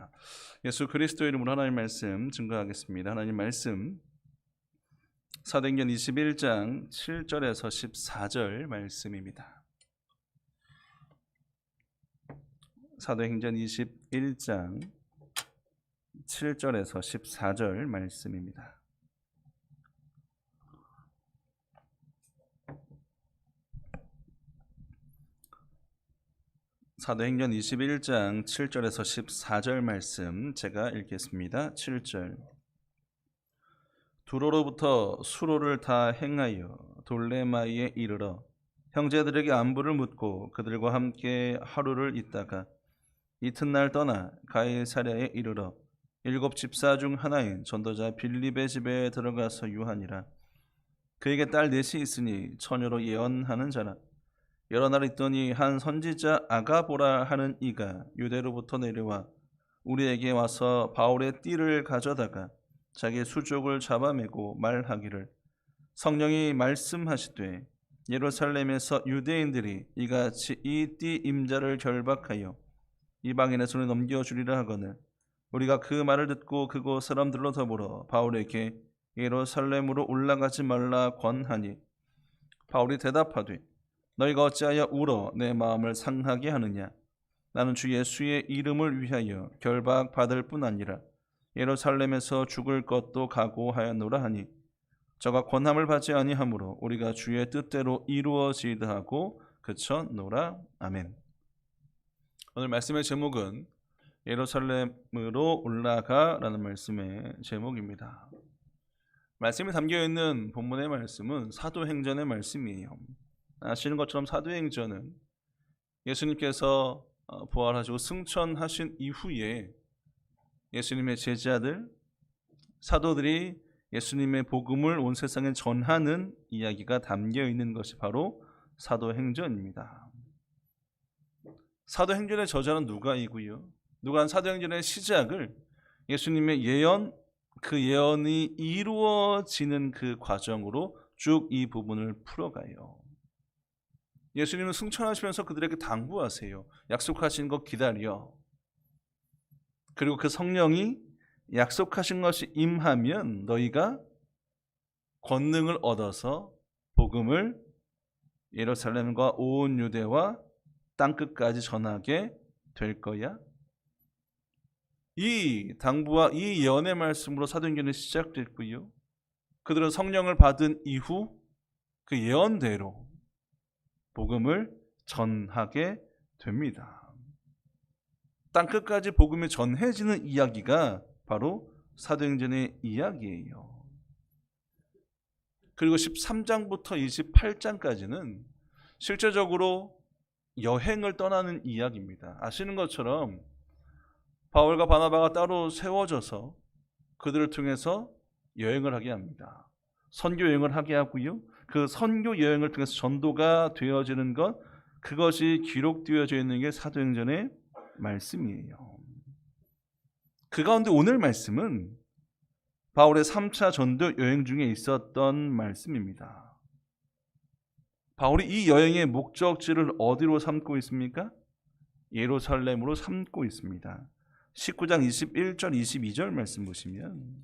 기도합니다. 예수 그리스도 이름으로 하나님 말씀 증거하겠습니다. 하나님 말씀 사도행전 21장 7절에서 14절 말씀입니다. 사도행전 21장 7절에서 14절 말씀입니다. 사도행전 21장 7절에서 14절 말씀 제가 읽겠습니다. 7절 두로로부터 수로를 다 행하여 돌레마이에 이르러 형제들에게 안부를 묻고 그들과 함께 하루를 있다가 이튿날 떠나 가이사랴에 이르러 7 집사 중 하나인 전도자 빌립의 집에 들어가서 유하니라. 그에게 딸 넷이 있으니 처녀로 예언하는 자라. 여러 날 있더니 한 선지자 아가보라 하는 이가 유대로부터 내려와 우리에게 와서 바울의 띠를 가져다가 자기 수족을 잡아매고 말하기를 성령이 말씀하시되 예루살렘에서 유대인들이 이같이 이 띠 임자를 결박하여 이방인의 손에 넘겨주리라 하거늘 우리가 그 말을 듣고 그곳 사람들로 더불어 바울에게 예루살렘으로 올라가지 말라 권하니 바울이 대답하되 너희가 어찌하여 울어 내 마음을 상하게 하느냐. 나는 주 예수의 이름을 위하여 결박받을 뿐 아니라 예루살렘에서 죽을 것도 각오하였노라 하니 저가 권함을 받지 아니하므로 우리가 주의 뜻대로 이루어지이다 하고 그쳤노라. 아멘. 오늘 말씀의 제목은 예루살렘으로 올라가라는 말씀의 제목입니다. 말씀이 담겨있는 본문의 말씀은 사도행전의 말씀이에요. 아시는 것처럼 사도행전은 예수님께서 부활하시고 승천하신 이후에 예수님의 제자들, 사도들이 예수님의 복음을 온 세상에 전하는 이야기가 담겨있는 것이 바로 사도행전입니다. 사도행전의 저자는 누가이고요. 누가는 사도행전의 시작을 예수님의 예언, 그 예언이 이루어지는 그 과정으로 쭉 이 부분을 풀어가요. 예수님은 승천하시면서 그들에게 당부하세요. 약속하신 것 기다려. 그리고 그 성령이 약속하신 것이 임하면 너희가 권능을 얻어서 복음을 예루살렘과 온 유대와 땅끝까지 전하게 될 거야. 이 당부와 이 예언의 말씀으로 사도행전이 시작됐고요. 그들은 성령을 받은 이후 그 예언대로 복음을 전하게 됩니다. 땅끝까지 복음이 전해지는 이야기가 바로 사도행전의 이야기예요. 그리고 13장부터 28장까지는 실제적으로 여행을 떠나는 이야기입니다. 아시는 것처럼 바울과 바나바가 따로 세워져서 그들을 통해서 여행을 하게 합니다. 선교 여행을 하게 하고요. 그 선교 여행을 통해서 전도가 되어지는 것, 그것이 기록되어져 있는 게 사도행전의 말씀이에요. 그 가운데 오늘 말씀은 바울의 3차 전도 여행 중에 있었던 말씀입니다. 바울이 이 여행의 목적지를 어디로 삼고 있습니까? 예루살렘으로 삼고 있습니다. 19장 21절 22절 말씀 보시면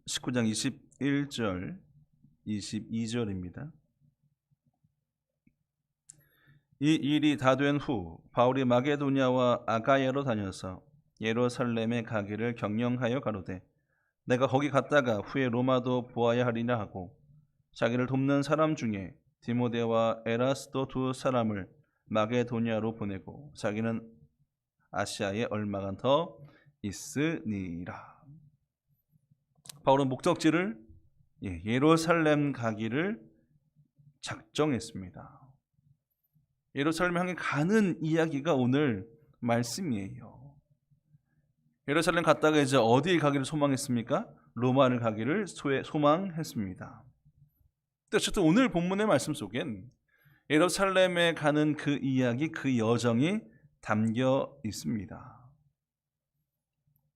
19장 21절 22절입니다. 이 일이 다 된 후 바울이 마게도냐와 아가야로 다녀서 예루살렘에 가기를 경영하여 가로되 내가 거기 갔다가 후에 로마도 보아야 하리라 하고 자기를 돕는 사람 중에 디모데와 에라스도 두 사람을 마게도냐로 보내고 자기는 아시아에 얼마간 더 있으니라. 바울은 목적지를 예루살렘 가기를 작정했습니다. 예루살렘 향해 가는 이야기가 오늘 말씀이에요. 예루살렘 갔다가 이제 어디에 가기를 소망했습니까? 로마를 가기를 소망했습니다. 어쨌든 오늘 본문의 말씀 속엔 예루살렘에 가는 그 이야기, 그 여정이 담겨 있습니다.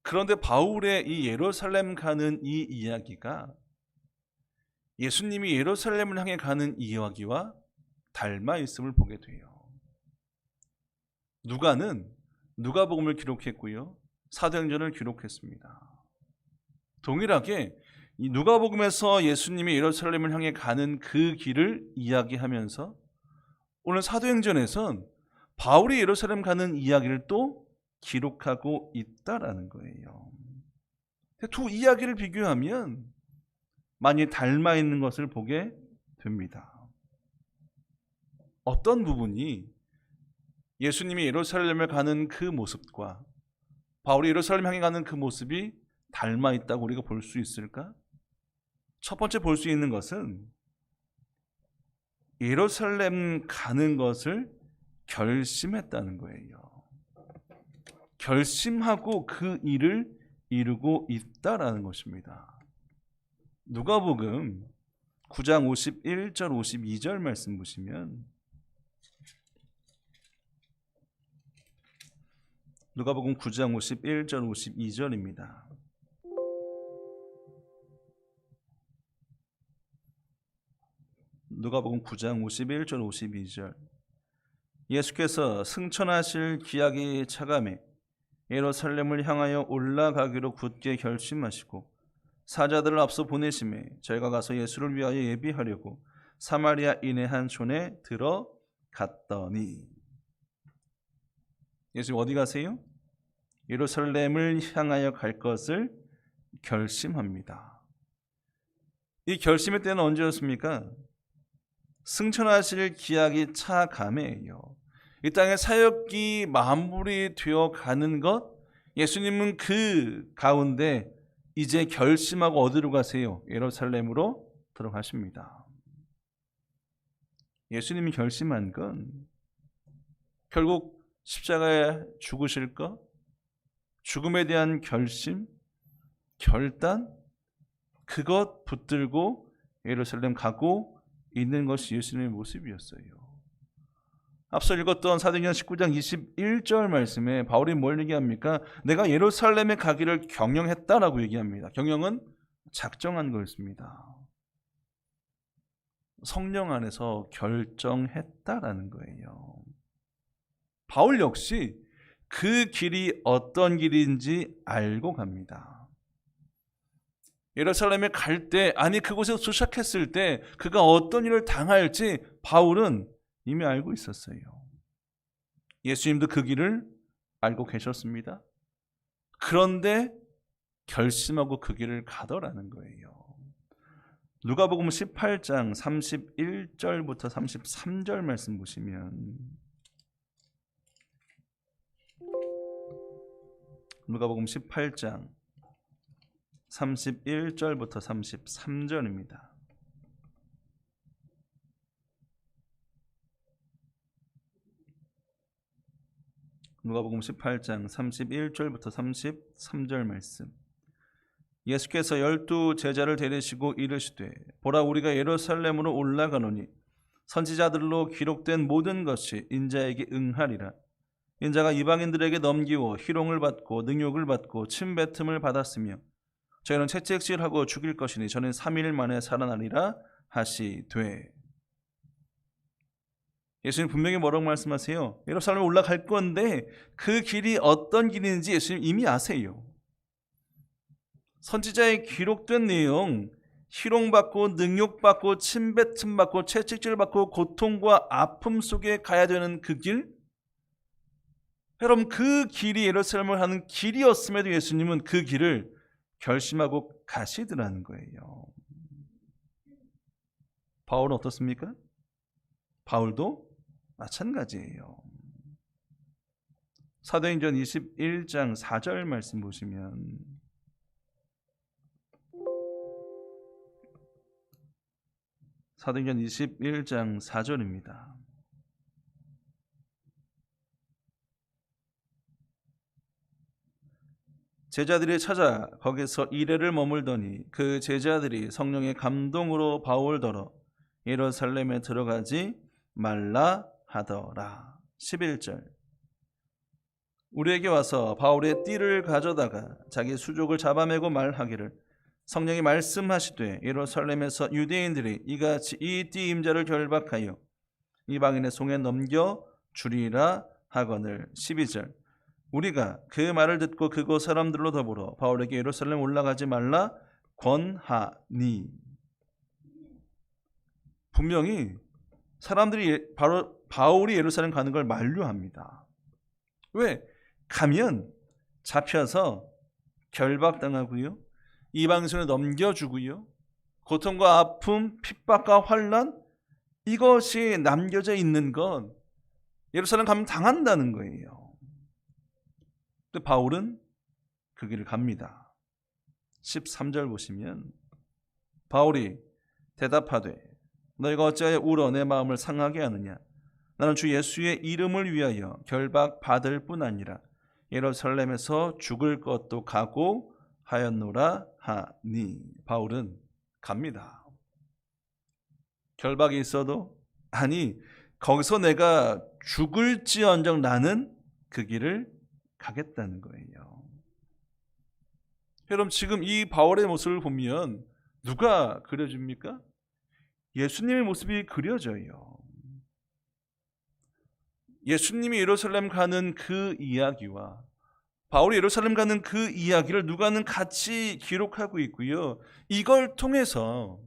그런데 바울의 이 예루살렘 가는 이 이야기가 예수님이 예루살렘을 향해 가는 이야기와 닮아 있음을 보게 돼요. 누가는 누가복음을 기록했고요, 사도행전을 기록했습니다. 동일하게 이 누가복음에서 예수님이 예루살렘을 향해 가는 그 길을 이야기하면서 오늘 사도행전에선 바울이 예루살렘 가는 이야기를 또 기록하고 있다라는 거예요. 두 이야기를 비교하면 많이 닮아 있는 것을 보게 됩니다. 어떤 부분이 예수님이 예루살렘을 가는 그 모습과 바울이 예루살렘 향해 가는 그 모습이 닮아 있다고 우리가 볼 수 있을까? 첫 번째 볼 수 있는 것은 예루살렘 가는 것을 결심했다는 거예요. 결심하고 그 일을 이루고 있다라는 것입니다. 누가복음 9장 51절 52절 말씀 보시면, 누가복음 9장 51절 52절입니다. 누가복음 9장 51절 52절. 예수께서 승천하실 기약이 차감해 예루살렘을 향하여 올라가기로 굳게 결심하시고 사자들을 앞서 보내심에 저희가 가서 예수를 위하여 예비하려고 사마리아 인의 한 촌에 들어갔더니. 예수님 어디 가세요? 예루살렘을 향하여 갈 것을 결심합니다. 이 결심의 때는 언제였습니까? 승천하실 기약이 차감해요. 이 땅의 사역이 마무리 되어 가는 것, 예수님은 그 가운데 이제 결심하고 어디로 가세요? 예루살렘으로 들어가십니다. 예수님이 결심한 건 결국 십자가에 죽으실 것, 죽음에 대한 결심, 결단, 그것 붙들고 예루살렘 가고 있는 것이 예수님의 모습이었어요. 앞서 읽었던 사도행전 19장 21절 말씀에 바울이 뭘 얘기합니까? 내가 예루살렘에 가기를 경영했다라고 얘기합니다. 경영은 작정한 거였습니다. 성령 안에서 결정했다라는 거예요. 바울 역시 그 길이 어떤 길인지 알고 갑니다. 예루살렘에 갈 때, 아니 그곳에서 도착했을 때 그가 어떤 일을 당할지 바울은 이미 알고 있었어요. 예수님도 그 길을 알고 계셨습니다. 그런데 결심하고 그 길을 가더라는 거예요. 누가복음 18장 31절부터 33절 말씀 보시면, 누가복음 18장 31절부터 33절입니다. 누가복음 18장 31절부터 33절 말씀. 예수께서 12 제자를 데리시고 이르시되 보라 우리가 예루살렘으로 올라가노니 선지자들로 기록된 모든 것이 인자에게 응하리라. 인자가 이방인들에게 넘기워 희롱을 받고 능욕을 받고 침뱉음을 받았으며 저희는 채찍질하고 죽일 것이니 저는 3일 만에 살아나리라 하시되. 예수님 분명히 뭐라고 말씀하세요? 예루살렘에 올라갈 건데 그 길이 어떤 길인지 예수님 이미 아세요. 선지자에 기록된 내용, 희롱받고 능욕받고 침뱉음받고 채찍질받고 고통과 아픔 속에 가야 되는 그 길, 여러분 그 길이 예루살렘을 하는 길이었음에도 예수님은 그 길을 결심하고 가시더라는 거예요. 바울은 어떻습니까? 바울도 마찬가지예요. 사도행전 21장 4절 말씀 보시면, 사도행전 21장 4절입니다. 제자들이 찾아 거기서 이레를 머물더니 그 제자들이 성령의 감동으로 바울더러 예루살렘에 들어가지 말라 하더라. 11절. 우리에게 와서 바울의 띠를 가져다가 자기 수족을 잡아매고 말하기를 성령이 말씀하시되 예루살렘에서 유대인들이 이같이 이 띠 임자를 결박하여 이방인의 손에 넘겨 주리라 하거늘. 12절. 우리가 그 말을 듣고 그곳 사람들로 더불어 바울에게 예루살렘 올라가지 말라 권하니. 분명히 사람들이 바울이 예루살렘 가는 걸 만류합니다. 왜? 가면 잡혀서 결박당하고요, 이방인에 넘겨주고요, 고통과 아픔, 핍박과 환난, 이것이 남겨져 있는 건 예루살렘 가면 당한다는 거예요. 근데 바울은 그 길을 갑니다. 13절 보시면 바울이 대답하되 너희가 어찌하여 울어 내 마음을 상하게 하느냐. 나는 주 예수의 이름을 위하여 결박받을 뿐 아니라 예루살렘에서 죽을 것도 각오하였노라 하니. 바울은 갑니다. 결박이 있어도, 아니 거기서 내가 죽을지언정 나는 그 길을 가겠다는 거예요. 여러분, 지금 이 바울의 모습을 보면 누가 그려줍니까? 예수님의 모습이 그려져요. 예수님이 예루살렘 가는 그 이야기와 바울이 예루살렘 가는 그 이야기를 누가는 같이 기록하고 있고요, 이걸 통해서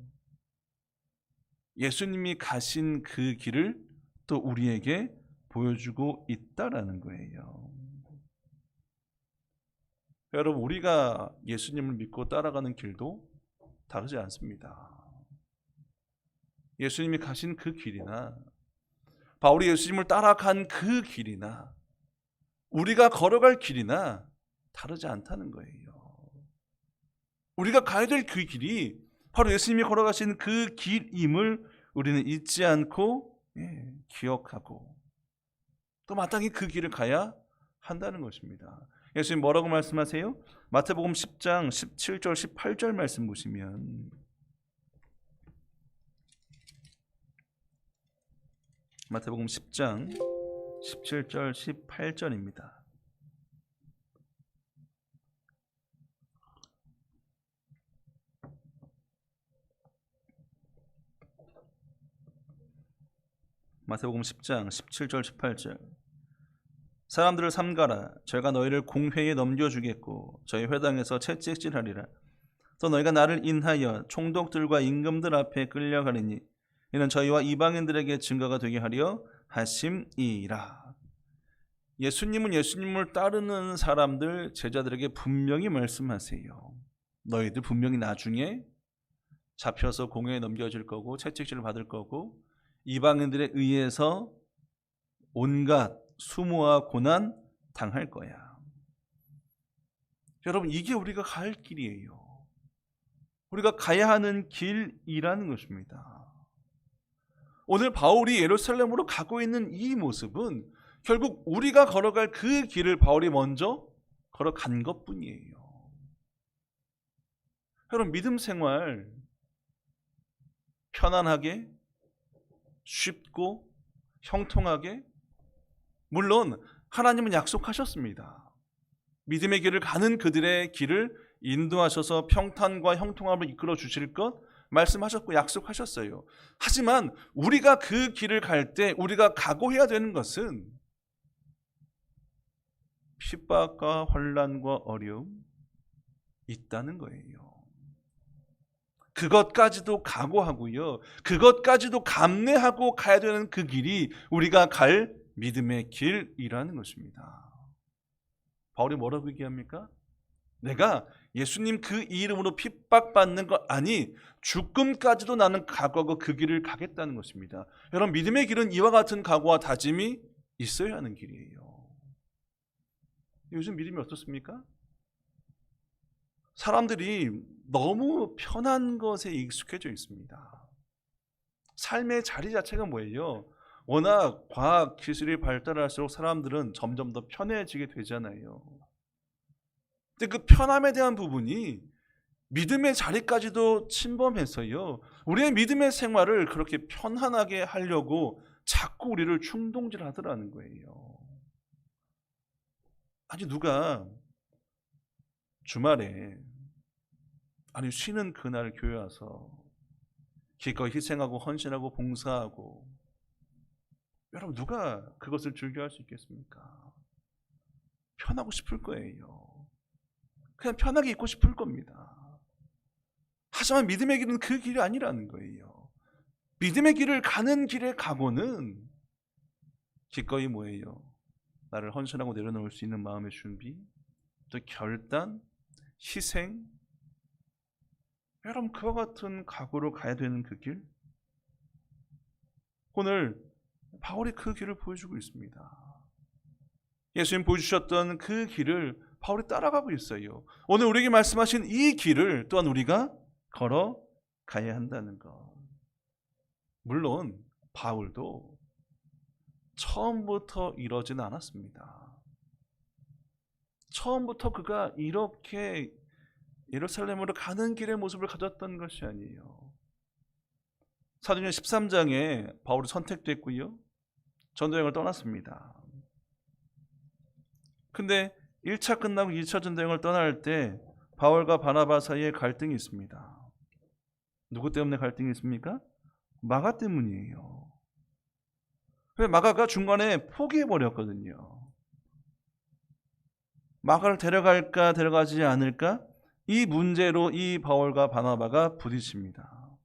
예수님이 가신 그 길을 또 우리에게 보여주고 있다라는 거예요. 여러분, 우리가 예수님을 믿고 따라가는 길도 다르지 않습니다. 예수님이 가신 그 길이나 바울이 예수님을 따라간 그 길이나 우리가 걸어갈 길이나 다르지 않다는 거예요. 우리가 가야 될 그 길이 바로 예수님이 걸어가신 그 길임을 우리는 잊지 않고 기억하고 또 마땅히 그 길을 가야 한다는 것입니다. 예수님 뭐라고 말씀하세요? 마태복음 10장 17절 18절 말씀 보시면, 마태복음 10장 17절 18절입니다. 마태복음 10장 17절 18절. 사람들을 삼가라. 저희가 너희를 공회에 넘겨주겠고 저희 회당에서 채찍질하리라. 또 너희가 나를 인하여 총독들과 임금들 앞에 끌려가리니 이는 저희와 이방인들에게 증거가 되게 하려 하심이라. 예수님은 예수님을 따르는 사람들, 제자들에게 분명히 말씀하세요. 너희들 분명히 나중에 잡혀서 공회에 넘겨질 거고 채찍질을 받을 거고 이방인들에 의해서 온갖 수모와 고난 당할 거야. 여러분, 이게 우리가 갈 길이에요. 우리가 가야 하는 길이라는 것입니다. 오늘 바울이 예루살렘으로 가고 있는 이 모습은 결국 우리가 걸어갈 그 길을 바울이 먼저 걸어간 것뿐이에요. 여러분, 믿음 생활 편안하게, 쉽고 형통하게, 물론 하나님은 약속하셨습니다. 믿음의 길을 가는 그들의 길을 인도하셔서 평탄과 형통함을 이끌어 주실 것 말씀하셨고 약속하셨어요. 하지만 우리가 그 길을 갈 때 우리가 각오해야 되는 것은 핍박과 환난과 어려움 있다는 거예요. 그것까지도 각오하고요, 그것까지도 감내하고 가야 되는 그 길이 우리가 갈 믿음의 길이라는 것입니다. 바울이 뭐라고 얘기합니까? 내가 예수님 그 이름으로 핍박받는 것 아니 죽음까지도 나는 각오하고 그 길을 가겠다는 것입니다. 여러분, 믿음의 길은 이와 같은 각오와 다짐이 있어야 하는 길이에요. 요즘 믿음이 어떻습니까? 사람들이 너무 편한 것에 익숙해져 있습니다. 삶의 자리 자체가 뭐예요? 워낙 과학 기술이 발달할수록 사람들은 점점 더 편해지게 되잖아요. 근데 그 편함에 대한 부분이 믿음의 자리까지도 침범해서요, 우리의 믿음의 생활을 그렇게 편안하게 하려고 자꾸 우리를 충동질하더라는 거예요. 아니, 누가 주말에 아니 쉬는 그날 교회 와서 기꺼이 희생하고 헌신하고 봉사하고, 여러분 누가 그것을 즐겨할 수 있겠습니까? 편하고 싶을 거예요. 그냥 편하게 있고 싶을 겁니다. 하지만 믿음의 길은 그 길이 아니라는 거예요. 믿음의 길을 가는 길의 각오는 기꺼이 뭐예요? 나를 헌신하고 내려놓을 수 있는 마음의 준비, 또 결단, 희생. 여러분 그와 같은 각오로 가야 되는 그 길, 오늘 바울이 그 길을 보여주고 있습니다. 예수님 보여주셨던 그 길을 바울이 따라가고 있어요. 오늘 우리에게 말씀하신 이 길을 또한 우리가 걸어가야 한다는 것. 물론 바울도 처음부터 이러진 않았습니다. 처음부터 그가 이렇게 예루살렘으로 가는 길의 모습을 가졌던 것이 아니에요. 사도행전 13장에 바울이 선택됐고요, 전도여행을 떠났습니다. 근데 1차 끝나고 2차 전도여행을 떠날 때 바울과 바나바 사이에 갈등이 있습니다. 누구 때문에 갈등이 있습니까? 마가 때문이에요. 왜? 마가가 중간에 포기해버렸거든요. 마가를 데려갈까 데려가지 않을까? 이 문제로 이 바울과 바나바가 부딪힙니다.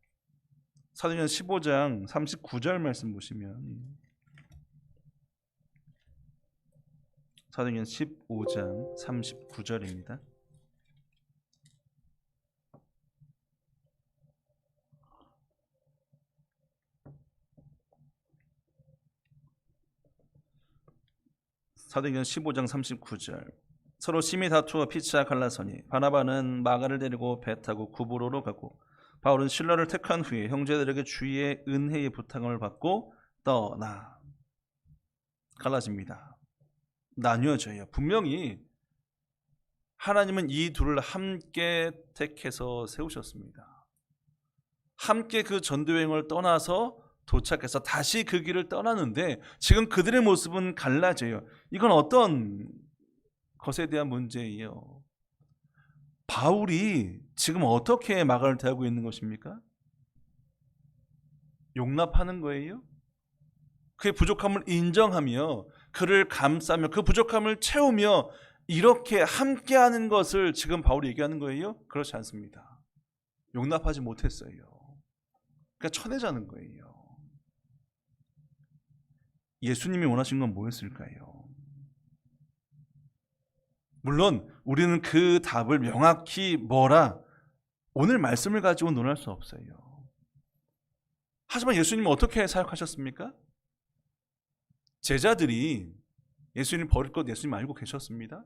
사도행전 15장 39절 말씀 보시면, 사도행전 15장 39절입니다. 사도행전 15장 39절. 서로 심히 다투어 피차 갈라서니 바나바는 마가를 데리고 배 타고 구브로로 가고 바울은 실라를 택한 후에 형제들에게 주의 은혜의 부탁을 받고 떠나. 갈라집니다. 나뉘어져요. 분명히 하나님은 이 둘을 함께 택해서 세우셨습니다. 함께 그 전도여행을 떠나서 도착해서 다시 그 길을 떠나는데 지금 그들의 모습은 갈라져요. 이건 어떤 것에 대한 문제예요? 바울이 지금 어떻게 마가를 대하고 있는 것입니까? 용납하는 거예요? 그의 부족함을 인정하며 그를 감싸며 그 부족함을 채우며 이렇게 함께하는 것을 지금 바울이 얘기하는 거예요? 그렇지 않습니다. 용납하지 못했어요. 그러니까 쳐내자는 거예요. 예수님이 원하신 건 뭐였을까요? 물론 우리는 그 답을 명확히 뭐라 오늘 말씀을 가지고 논할 수 없어요. 하지만 예수님은 어떻게 사역하셨습니까? 제자들이 예수님 버릴 것 예수님 알고 계셨습니다.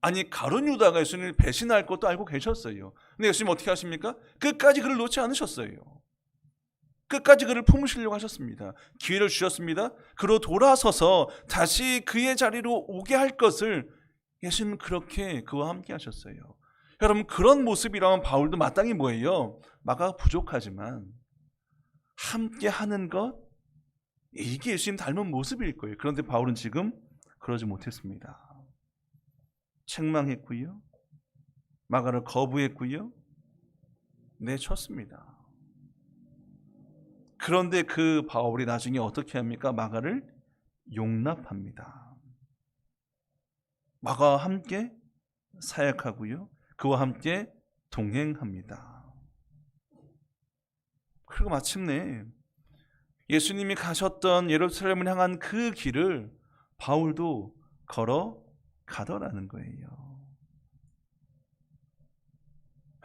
아니 가룟 유다가 예수님을 배신할 것도 알고 계셨어요. 근데 예수님 어떻게 하십니까? 끝까지 그를 놓지 않으셨어요. 끝까지 그를 품으시려고 하셨습니다. 기회를 주셨습니다. 그로 돌아서서 다시 그의 자리로 오게 할 것을 예수님은 그렇게 그와 함께 하셨어요. 여러분 그런 모습이라면 바울도 마땅히 뭐예요? 마가가 부족하지만 함께 하는 것, 이게 예수님 닮은 모습일 거예요. 그런데 바울은 지금 그러지 못했습니다. 책망했고요, 마가를 거부했고요, 내쳤습니다. 그런데 그 바울이 나중에 어떻게 합니까? 마가를 용납합니다. 마가와 함께 사역하고요, 그와 함께 동행합니다. 그리고 마침내 예수님이 가셨던 예루살렘을 향한 그 길을 바울도 걸어가더라는 거예요.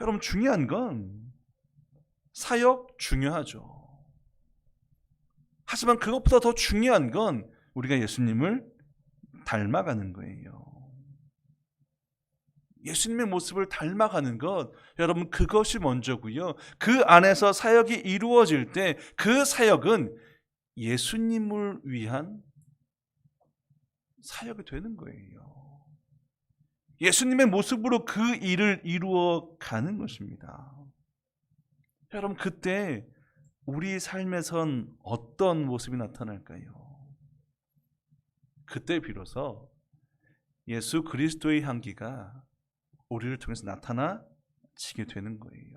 여러분 중요한 건 사역 중요하죠. 하지만 그것보다 더 중요한 건 우리가 예수님을 닮아가는 거예요. 예수님의 모습을 닮아가는 것, 여러분 그것이 먼저고요. 그 안에서 사역이 이루어질 때 그 사역은 예수님을 위한 사역이 되는 거예요. 예수님의 모습으로 그 일을 이루어 가는 것입니다. 여러분 그때 우리 삶에선 어떤 모습이 나타날까요? 그때 비로소 예수 그리스도의 향기가 우리를 통해서 나타나 지게 되는 거예요.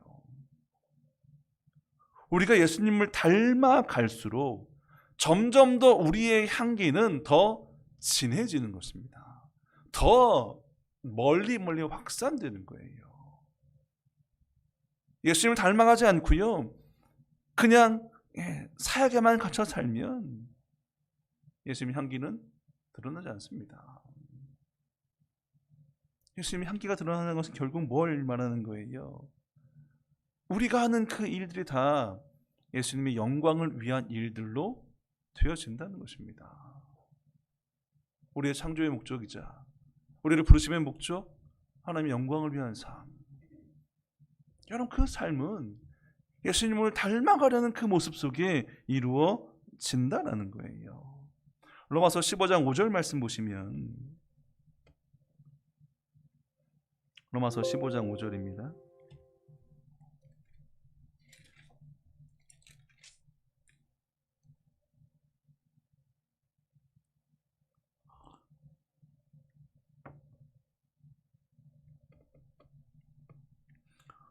우리가 예수님을 닮아 갈수록 점점 더 우리의 향기는 더 진해지는 것입니다. 더 멀리 확산되는 거예요. 예수님을 닮아가지 않고요, 그냥 사역에만 갇혀 살면 예수님의 향기는 드러나지 않습니다. 예수님의 향기가 드러나는 것은 결국 뭘 말하는 거예요? 우리가 하는 그 일들이 다 예수님의 영광을 위한 일들로 되어진다는 것입니다. 우리의 창조의 목적이자 우리를 부르심의 목적, 하나님의 영광을 위한 삶. 여러분, 그 삶은 예수님을 닮아가려는 그 모습 속에 이루어진다는 거예요. 로마서 15장 5절 말씀 보시면, 로마서 15장 5절입니다.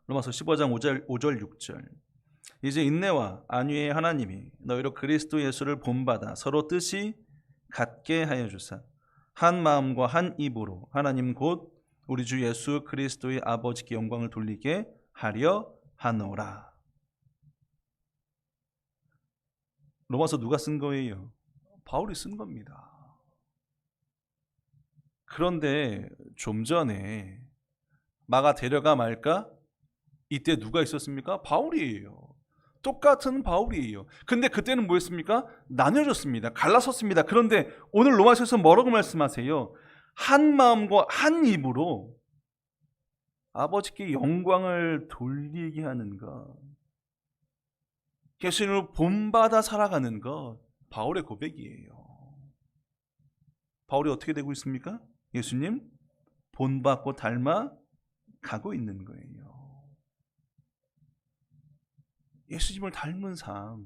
로마서 15장 5절 6절. 이제 인내와 안위의 하나님이 너희로 그리스도 예수를 본받아 서로 뜻이 같게 하여 주사 한 마음과 한 입으로 하나님 곧 우리 주 예수 그리스도의 아버지께 영광을 돌리게 하려 하노라. 로마서 누가 쓴 거예요? 바울이 쓴 겁니다. 그런데 좀 전에 마가 데려가 말까? 이때 누가 있었습니까? 바울이에요. 똑같은 바울이에요. 근데 그때는 뭐였습니까? 나뉘어졌습니다. 갈라섰습니다. 그런데 오늘 로마서에서 뭐라고 말씀하세요? 한 마음과 한 입으로 아버지께 영광을 돌리게 하는 것, 예수님을 본받아 살아가는 것, 바울의 고백이에요. 바울이 어떻게 되고 있습니까? 예수님 본받고 닮아 가고 있는 거예요. 예수님을 닮은 삶,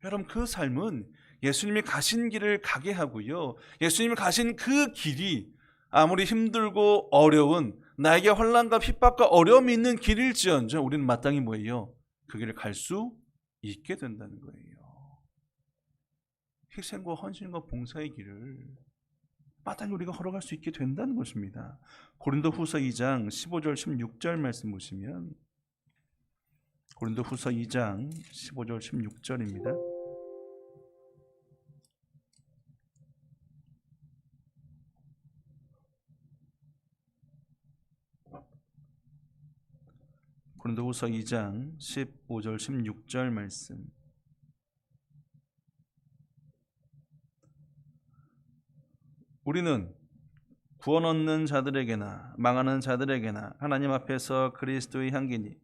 여러분, 그 삶은 예수님이 가신 길을 가게 하고요, 예수님이 가신 그 길이 아무리 힘들고 어려운, 나에게 혼란과 핍박과 어려움이 있는 길일지언정 우리는 마땅히 뭐예요? 그 길을 갈 수 있게 된다는 거예요. 희생과 헌신과 봉사의 길을 마땅히 우리가 걸어갈 수 있게 된다는 것입니다. 고린도후서 2장 15절 16절 말씀 보시면, 고린도후서 2장 15절 16절입니다. 고린도후서 2장 15절 16절 말씀. 우리는 구원 얻는 자들에게나 망하는 자들에게나 하나님 앞에서 그리스도의 향기니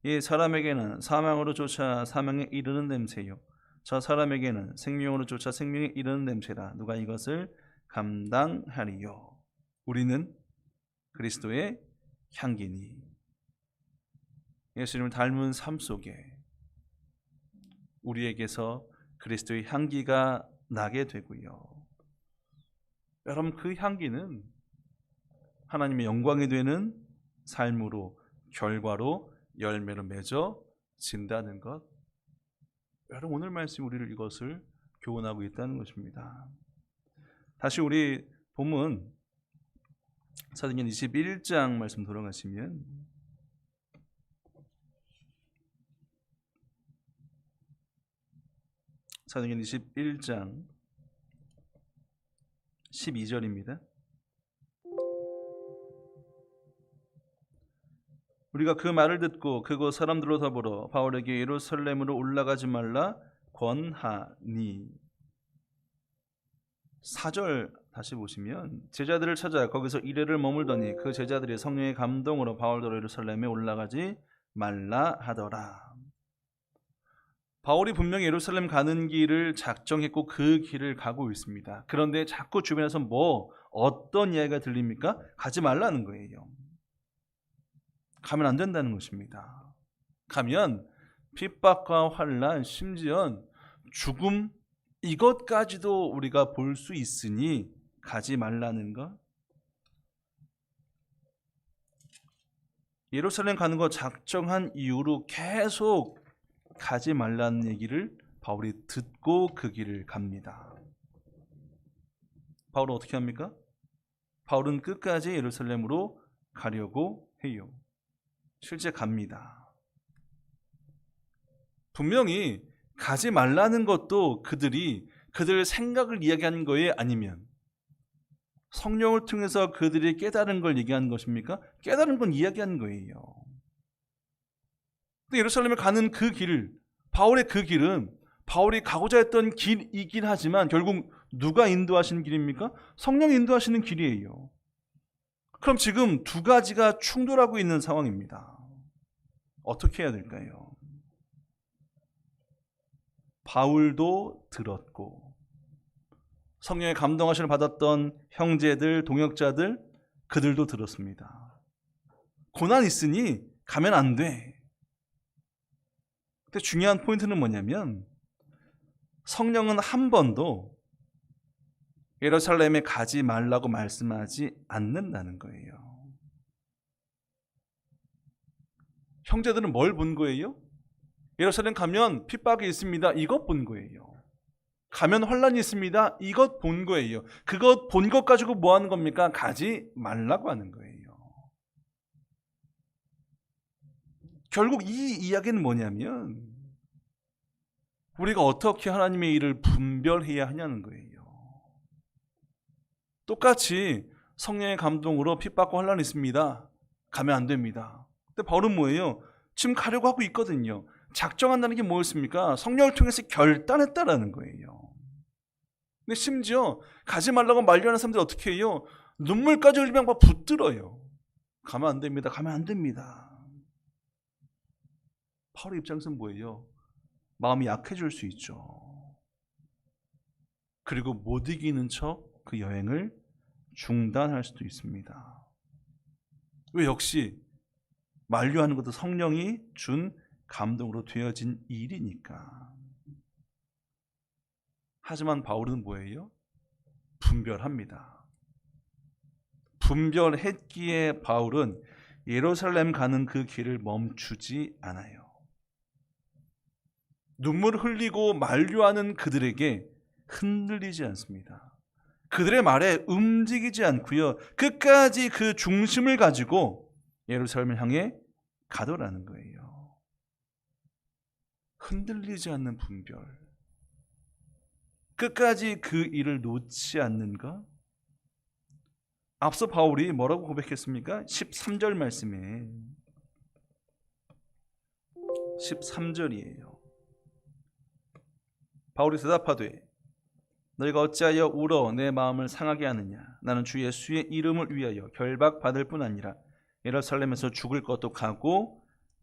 이 사람에게는 사망으로 쫓아 사망에 이르는 냄새요 저 사람에게는 생명으로 쫓아 생명에 이르는 냄새라. 누가 이것을 감당하리요? 우리는 그리스도의 향기니. 예수님을 닮은 삶 속에 우리에게서 그리스도의 향기가 나게 되고요, 여러분, 그 향기는 하나님의 영광이 되는 삶으로, 결과로, 열매로 맺어진다는 것. 여러분, 오늘 말씀이 우리를 이것을 교훈하고 있다는 것입니다. 다시 우리 본문 사도행전 21장 말씀 돌아가시면, 사도행전 21장 12절입니다. 우리가 그 말을 듣고 그곳 사람들로 더불어 바울에게 예루살렘으로 올라가지 말라 권하니. 4절 다시 보시면, 제자들을 찾아 거기서 이래를 머물더니 그 제자들이 성령의 감동으로 바울더러 예루살렘에 올라가지 말라 하더라. 바울이 분명히 예루살렘 가는 길을 작정했고 그 길을 가고 있습니다. 그런데 자꾸 주변에서 어떤 이야기가 들립니까? 가지 말라는 거예요. 가면 안 된다는 것입니다. 가면 핍박과 환난, 심지어 죽음, 이것까지도 우리가 볼 수 있으니 가지 말라는 것. 예루살렘 가는 거 작정한 이후로 계속 가지 말라는 얘기를 바울이 듣고 그 길을 갑니다. 바울은 어떻게 합니까? 바울은 끝까지 예루살렘으로 가려고 해요. 실제 갑니다. 분명히 가지 말라는 것도 그들 생각을 이야기하는 거예요? 아니면 성령을 통해서 그들이 깨달은 걸 얘기하는 것입니까? 깨달은 건 이야기하는 거예요. 근데 예루살렘에 가는 그 길, 바울의 그 길은 바울이 가고자 했던 길이긴 하지만 결국 누가 인도하시는 길입니까? 성령이 인도하시는 길이에요. 그럼 지금 두 가지가 충돌하고 있는 상황입니다. 어떻게 해야 될까요? 바울도 들었고 성령의 감동하심을 받았던 형제들, 동역자들 그들도 들었습니다. 고난 있으니 가면 안 돼. 근데 중요한 포인트는 뭐냐면 성령은 한 번도 예루살렘에 가지 말라고 말씀하지 않는다는 거예요. 형제들은 뭘 본 거예요? 예루살렘 가면 핍박이 있습니다. 이것 본 거예요. 가면 환란이 있습니다. 이것 본 거예요. 그것 본 것 가지고 뭐 하는 겁니까? 가지 말라고 하는 거예요. 결국 이 이야기는 뭐냐면 우리가 어떻게 하나님의 일을 분별해야 하냐는 거예요. 똑같이 성령의 감동으로 핍박과 환란이 있습니다. 가면 안 됩니다. 근데 바울은 뭐예요? 지금 가려고 하고 있거든요. 작정한다는 게 뭐였습니까? 성령을 통해서 결단했다라는 거예요. 근데 심지어 가지 말라고 만류하는 사람들이 어떻게 해요? 눈물까지 흘리면 막 붙들어요. 가면 안 됩니다. 가면 안 됩니다. 바울의 입장에서는 뭐예요? 마음이 약해질 수 있죠. 그리고 못 이기는 척 그 여행을 중단할 수도 있습니다. 왜? 역시 만류하는 것도 성령이 준 감동으로 되어진 일이니까. 하지만 바울은 뭐예요? 분별합니다. 분별했기에 바울은 예루살렘 가는 그 길을 멈추지 않아요. 눈물을 흘리고 만류하는 그들에게 흔들리지 않습니다. 그들의 말에 움직이지 않고요. 끝까지 그 중심을 가지고 예루살렘을 향해 가더라는 거예요. 흔들리지 않는 분별. 끝까지 그 일을 놓지 않는가? 앞서 바울이 뭐라고 고백했습니까? 13절 말씀에 13절이에요. 바울이 대답하되 너희가 어찌하여 울어 내 마음을 상하게 하느냐? 나는 주 예수의 이름을 위하여 결박받을 뿐 아니라 예루살렘에서 죽을 것도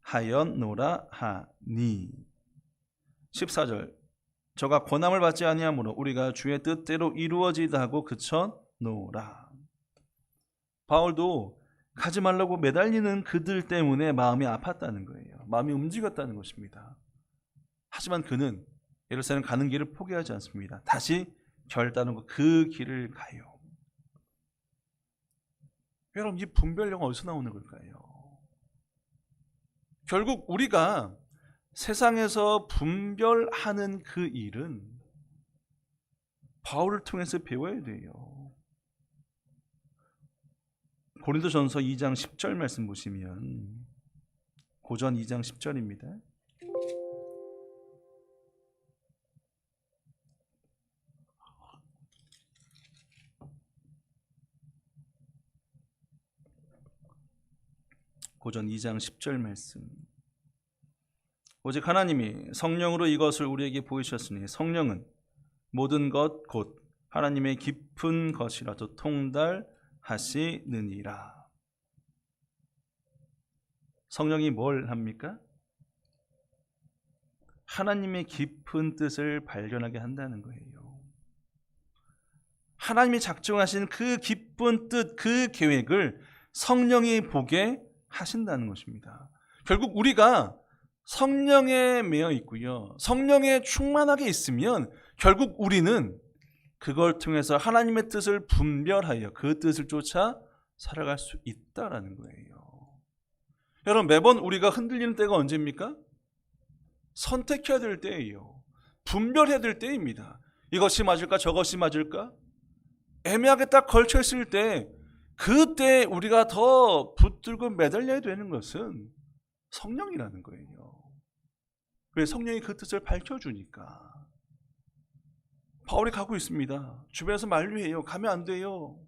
각오하였노라 하니. 14절 저가 권함을 받지 아니하므로 우리가 주의 뜻대로 이루어지다 하고 그쳐노라. 바울도 가지 말라고 매달리는 그들 때문에 마음이 아팠다는 거예요. 마음이 움직였다는 것입니다. 하지만 그는 예루살렘 가는 길을 포기하지 않습니다. 다시 결단하고 그 길을 가요. 여러분, 이 분별력은 어디서 나오는 걸까요? 결국 우리가 세상에서 분별하는 그 일은 바울을 통해서 배워야 돼요. 고린도전서 2장 10절 말씀 보시면 고전 2장 10절입니다. 고전 2장 10절 말씀. 오직 하나님이 성령으로 이것을 우리에게 보이셨으니 성령은 모든 것 곧 하나님의 깊은 것이라도 통달하시느니라. 성령이 뭘 합니까? 하나님의 깊은 뜻을 발견하게 한다는 거예요. 하나님이 작정하신 그 깊은 뜻, 그 계획을 성령이 보게 하신다는 것입니다. 결국 우리가 성령에 매여 있고요. 성령에 충만하게 있으면 결국 우리는 그걸 통해서 하나님의 뜻을 분별하여 그 뜻을 쫓아 살아갈 수 있다라는 거예요. 여러분, 매번 우리가 흔들리는 때가 언제입니까? 선택해야 될 때예요. 분별해야 될 때입니다. 이것이 맞을까 저것이 맞을까? 애매하게 딱 걸쳐있을 때, 그때 우리가 더 붙들고 매달려야 되는 것은 성령이라는 거예요. 왜? 성령이 그 뜻을 밝혀주니까. 바울이 가고 있습니다. 주변에서 만류해요. 가면 안 돼요.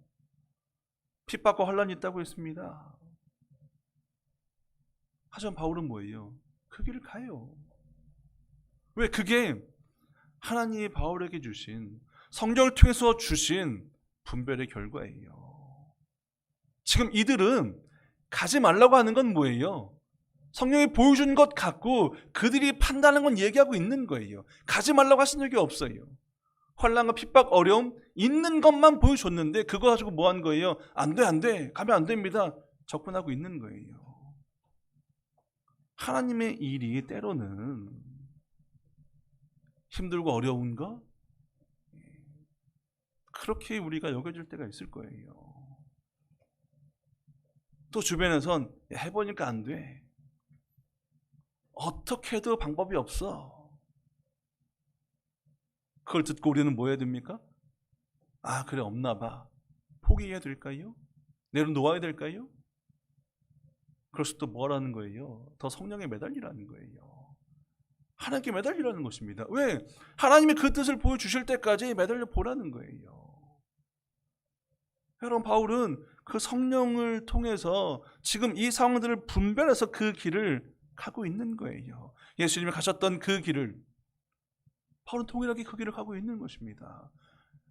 핍박과 환란이 있다고 했습니다. 하지만 바울은 뭐예요? 그 길을 가요. 왜? 그게 하나님이 바울에게 주신, 성령을 통해서 주신 분별의 결과예요. 지금 이들은 가지 말라고 하는 건 뭐예요? 성령이 보여준 것 갖고 그들이 판단하는 건 얘기하고 있는 거예요. 가지 말라고 하신 적이 없어요. 환난과 핍박, 어려움 있는 것만 보여줬는데 그거 가지고 뭐 한 거예요? 안 돼, 안 돼. 가면 안 됩니다. 접근하고 있는 거예요. 하나님의 일이 때로는 힘들고 어려운 거 그렇게 우리가 여겨질 때가 있을 거예요. 또 주변에선 해보니까 안 돼. 어떻게 해도 방법이 없어. 그걸 듣고 우리는 뭐 해야 됩니까? 아, 그래, 없나 봐. 포기해야 될까요? 내려놓아야 될까요? 그래서 또 뭐라는 거예요? 더 성령에 매달리라는 거예요. 하나님께 매달리라는 것입니다. 왜? 하나님이 그 뜻을 보여주실 때까지 매달려 보라는 거예요. 여러분, 바울은 그 성령을 통해서 지금 이 상황들을 분별해서 그 길을 가고 있는 거예요. 예수님이 가셨던 그 길을 바울은 동일하게 그 길을 가고 있는 것입니다.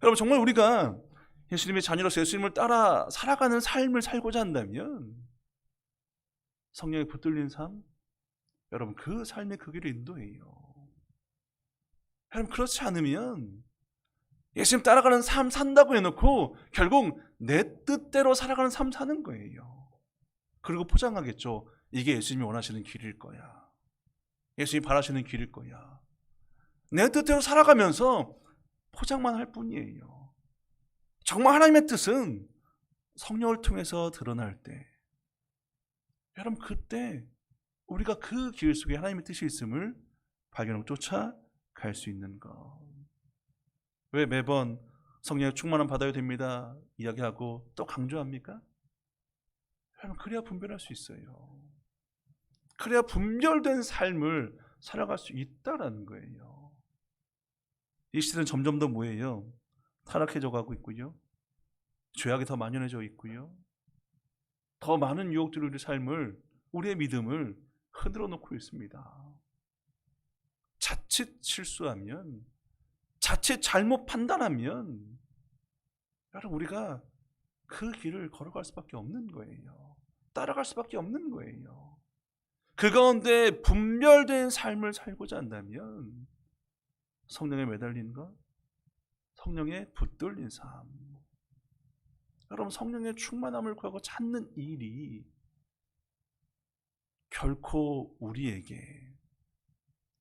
여러분, 정말 우리가 예수님의 자녀로서 예수님을 따라 살아가는 삶을 살고자 한다면 성령에 붙들린 삶, 여러분 그 삶의 그 길을 인도해요. 여러분, 그렇지 않으면 예수님 따라가는 삶 산다고 해놓고 결국 내 뜻대로 살아가는 삶 사는 거예요. 그리고 포장하겠죠. 이게 예수님이 원하시는 길일 거야. 예수님이 바라시는 길일 거야. 내 뜻대로 살아가면서 포장만 할 뿐이에요. 정말 하나님의 뜻은 성령을 통해서 드러날 때, 여러분 그때 우리가 그 길 속에 하나님의 뜻이 있음을 발견하고 쫓아갈 수 있는 것. 왜 매번 성령의 충만함 받아야 됩니다 이야기하고 또 강조합니까? 여러분, 그래야 분별할 수 있어요. 그래야 분별된 삶을 살아갈 수 있다라는 거예요. 이 시대는 점점 더 뭐예요? 타락해져 가고 있고요. 죄악이 더 만연해져 있고요. 더 많은 유혹들이 우리 삶을, 우리의 믿음을 흔들어 놓고 있습니다. 자칫 실수하면, 자칫 잘못 판단하면 여러분 우리가 그 길을 걸어갈 수밖에 없는 거예요. 따라갈 수밖에 없는 거예요. 그 가운데 분별된 삶을 살고자 한다면 성령에 매달린 것, 성령에 붙들린 삶, 여러분 성령의 충만함을 구하고 찾는 일이 결코 우리에게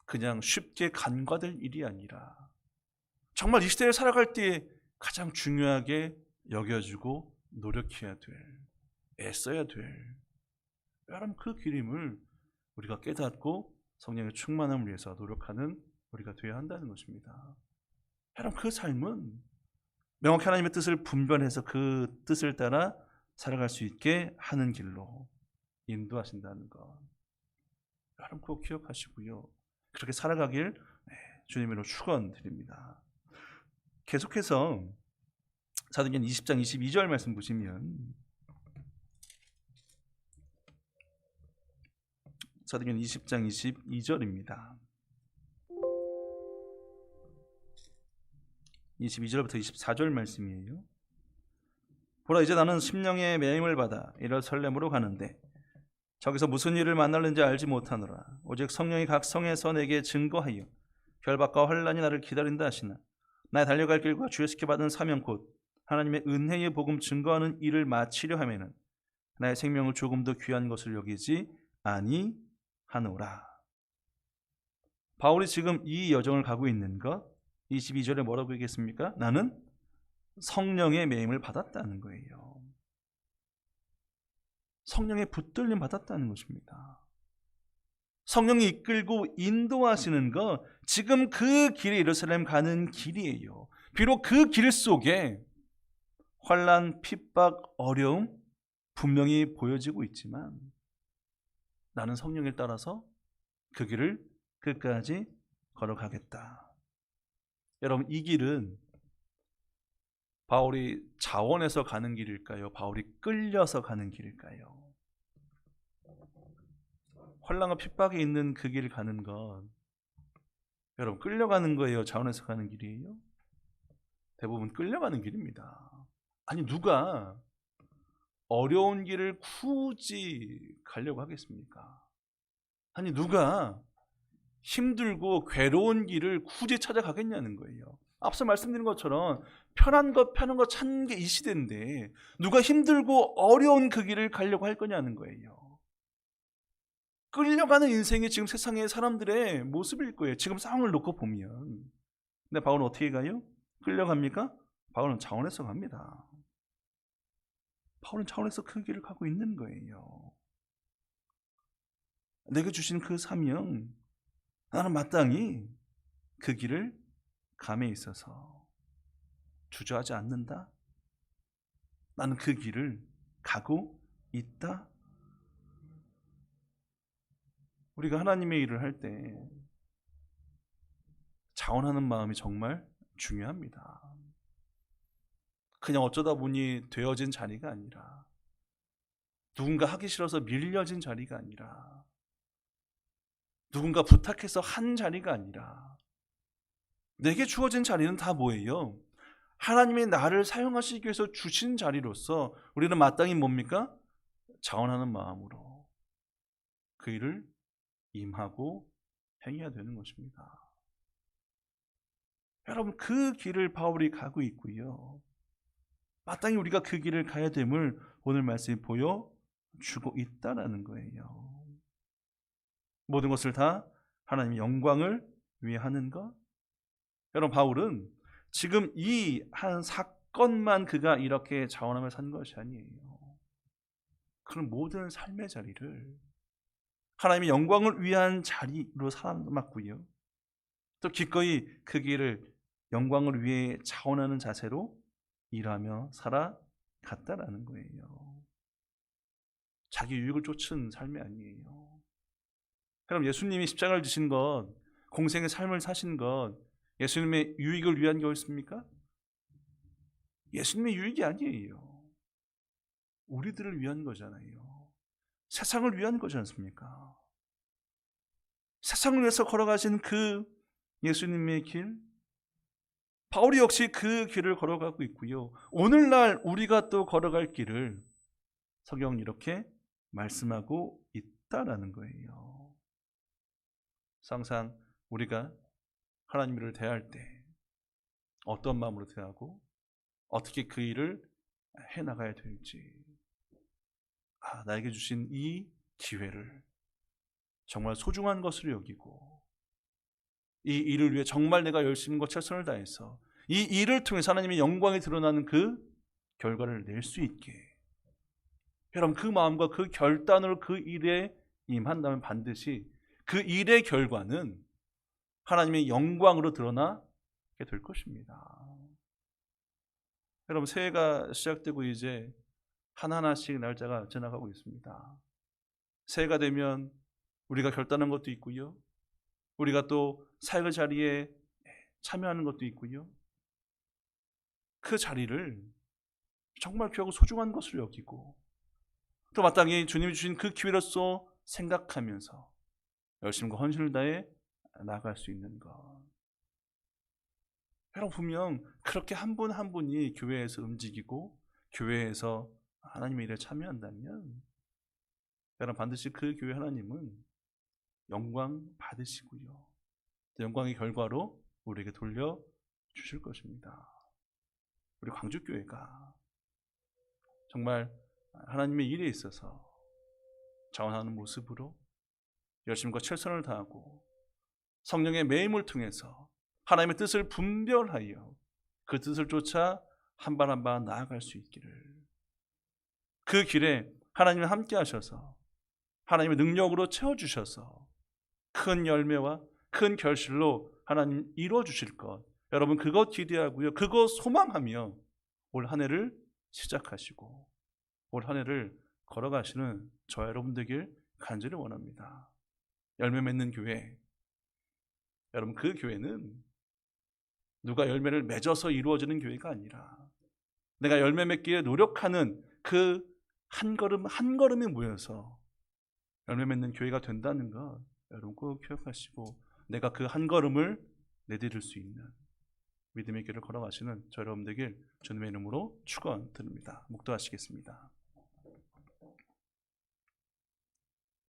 그냥 쉽게 간과될 일이 아니라 정말 이 시대를 살아갈 때 가장 중요하게 여겨주고 노력해야 될, 애써야 될, 여러분 그 길임을 우리가 깨닫고 성령의 충만함을 위해서 노력하는 우리가 되어야 한다는 것입니다. 여러분 그 삶은 명확히 하나님의 뜻을 분별해서 그 뜻을 따라 살아갈 수 있게 하는 길로 인도하신다는 것, 여러분 꼭 기억하시고요. 그렇게 살아가길 주님으로 축원드립니다. 계속해서 사도행전 20장 22절 말씀 보시면, 사도행전 20장 22절입니다. 22절부터 24절 말씀이에요. 보라, 이제 나는 심령의 매임을 받아 이럴 설렘으로 가는데 저기서 무슨 일을 만날는지 알지 못하노라. 오직 성령이 각 성에서 내게 증거하여 결박과 환난이 나를 기다린다 하시나 나의 달려갈 길과 주의 받은 사명 곧 하나님의 은혜의 복음 증거하는 일을 마치려 하면은 나의 생명을 조금도 귀한 것을 여기지 아니하노라. 바울이 지금 이 여정을 가고 있는 것, 22절에 뭐라고 얘기했습니까? 나는 성령의 매임을 받았다는 거예요. 성령의 붙들림 받았다는 것입니다. 성령이 이끌고 인도하시는 것, 지금 그 길이 예루살렘 가는 길이에요. 비록 그 길 속에 환난, 핍박, 어려움 분명히 보여지고 있지만 나는 성령을 따라서 그 길을 끝까지 걸어가겠다. 여러분, 이 길은 바울이 자원해서 가는 길일까요? 바울이 끌려서 가는 길일까요? 환난과 핍박이 있는 그 길을 가는 건 여러분 끌려가는 거예요? 자원해서 가는 길이에요? 대부분 끌려가는 길입니다. 아니, 누가 어려운 길을 굳이 가려고 하겠습니까? 아니, 누가 힘들고 괴로운 길을 굳이 찾아가겠냐는 거예요. 앞서 말씀드린 것처럼 편한 것 찾는 게 이 시대인데 누가 힘들고 어려운 그 길을 가려고 할 거냐는 거예요. 끌려가는 인생이 지금 세상의 사람들의 모습일 거예요. 지금 상황을 놓고 보면. 근데 바울은 어떻게 가요? 끌려갑니까? 바울은 자원해서 갑니다. 바울은 자원해서 그 길을 가고 있는 거예요. 내게 주신 그 사명, 나는 마땅히 그 길을 감에 있어서 주저하지 않는다. 나는 그 길을 가고 있다. 우리가 하나님의 일을 할 때 자원하는 마음이 정말 중요합니다. 그냥 어쩌다 보니 되어진 자리가 아니라, 누군가 하기 싫어서 밀려진 자리가 아니라, 누군가 부탁해서 한 자리가 아니라, 내게 주어진 자리는 다 뭐예요? 하나님이 나를 사용하시기 위해서 주신 자리로서 우리는 마땅히 뭡니까? 자원하는 마음으로 그 일을 임하고 행해야 되는 것입니다. 여러분, 그 길을 바울이 가고 있고요. 마땅히 우리가 그 길을 가야 됨을 오늘 말씀이 보여주고 있다는 거예요. 모든 것을 다 하나님의 영광을 위해 하는 것. 여러분, 바울은 지금 이 한 사건만 그가 이렇게 자원하며 산 것이 아니에요. 그런 모든 삶의 자리를 하나님의 영광을 위한 자리로 삼았고요. 또 기꺼이 그 길을 영광을 위해 자원하는 자세로 일하며 살아갔다라는 거예요. 자기 유익을 쫓은 삶이 아니에요. 그럼 예수님이 십자가를 지신 것, 공생의 삶을 사신 것, 예수님의 유익을 위한 거였습니까? 예수님의 유익이 아니에요. 우리들을 위한 거잖아요. 세상을 위한 거지 않습니까? 세상을 위해서 걸어가신 그 예수님의 길, 바울이 역시 그 길을 걸어가고 있고요. 오늘날 우리가 또 걸어갈 길을 성경은 이렇게 말씀하고 있다라는 거예요. 항상 우리가 하나님을 대할 때 어떤 마음으로 대하고 어떻게 그 일을 해나가야 될지, 나에게 주신 이 기회를 정말 소중한 것으로 여기고 이 일을 위해 정말 내가 열심과 최선을 다해서 이 일을 통해서 하나님의 영광이 드러나는 그 결과를 낼 수 있게, 여러분, 그 마음과 그 결단으로 그 일에 임한다면 반드시 그 일의 결과는 하나님의 영광으로 드러나게 될 것입니다. 여러분, 새해가 시작되고 이제 하나하나씩 날짜가 지나가고 있습니다. 새해가 되면 우리가 결단한 것도 있고요. 우리가 또 사역의 자리에 참여하는 것도 있고요. 그 자리를 정말 귀하고 소중한 것으로 여기고 또 마땅히 주님이 주신 그 기회로서 생각하면서 열심과 헌신을 다해 나아갈 수 있는 것. 여러분, 분명 그렇게 한 분 한 분이 교회에서 움직이고 교회에서 하나님의 일에 참여한다면 여러분, 반드시 그 교회 하나님은 영광 받으시고요. 영광의 결과로 우리에게 돌려주실 것입니다. 우리 광주교회가 정말 하나님의 일에 있어서 자원하는 모습으로 열심과 최선을 다하고 성령의 매임을 통해서 하나님의 뜻을 분별하여 그 뜻을 쫓아 한 발 한 발 나아갈 수 있기를, 그 길에 하나님이 함께 하셔서 하나님의 능력으로 채워주셔서 큰 열매와 큰 결실로 하나님 이루어 주실 것, 여러분 그것 기대하고요, 그것 소망하며 올 한 해를 시작하시고 올 한 해를 걸어가시는 저 여러분 되길 간절히 원합니다. 열매 맺는 교회, 여러분 그 교회는 누가 열매를 맺어서 이루어지는 교회가 아니라 내가 열매 맺기에 노력하는 그 한 걸음 한 걸음이 모여서 열매 맺는 교회가 된다는 것 여러분 꼭 기억하시고, 내가 그 한 걸음을 내디딜 수 있는 믿음의 길을 걸어가시는 저 여러분 되길 주님의 이름으로 축원드립니다. 묵도하시겠습니다.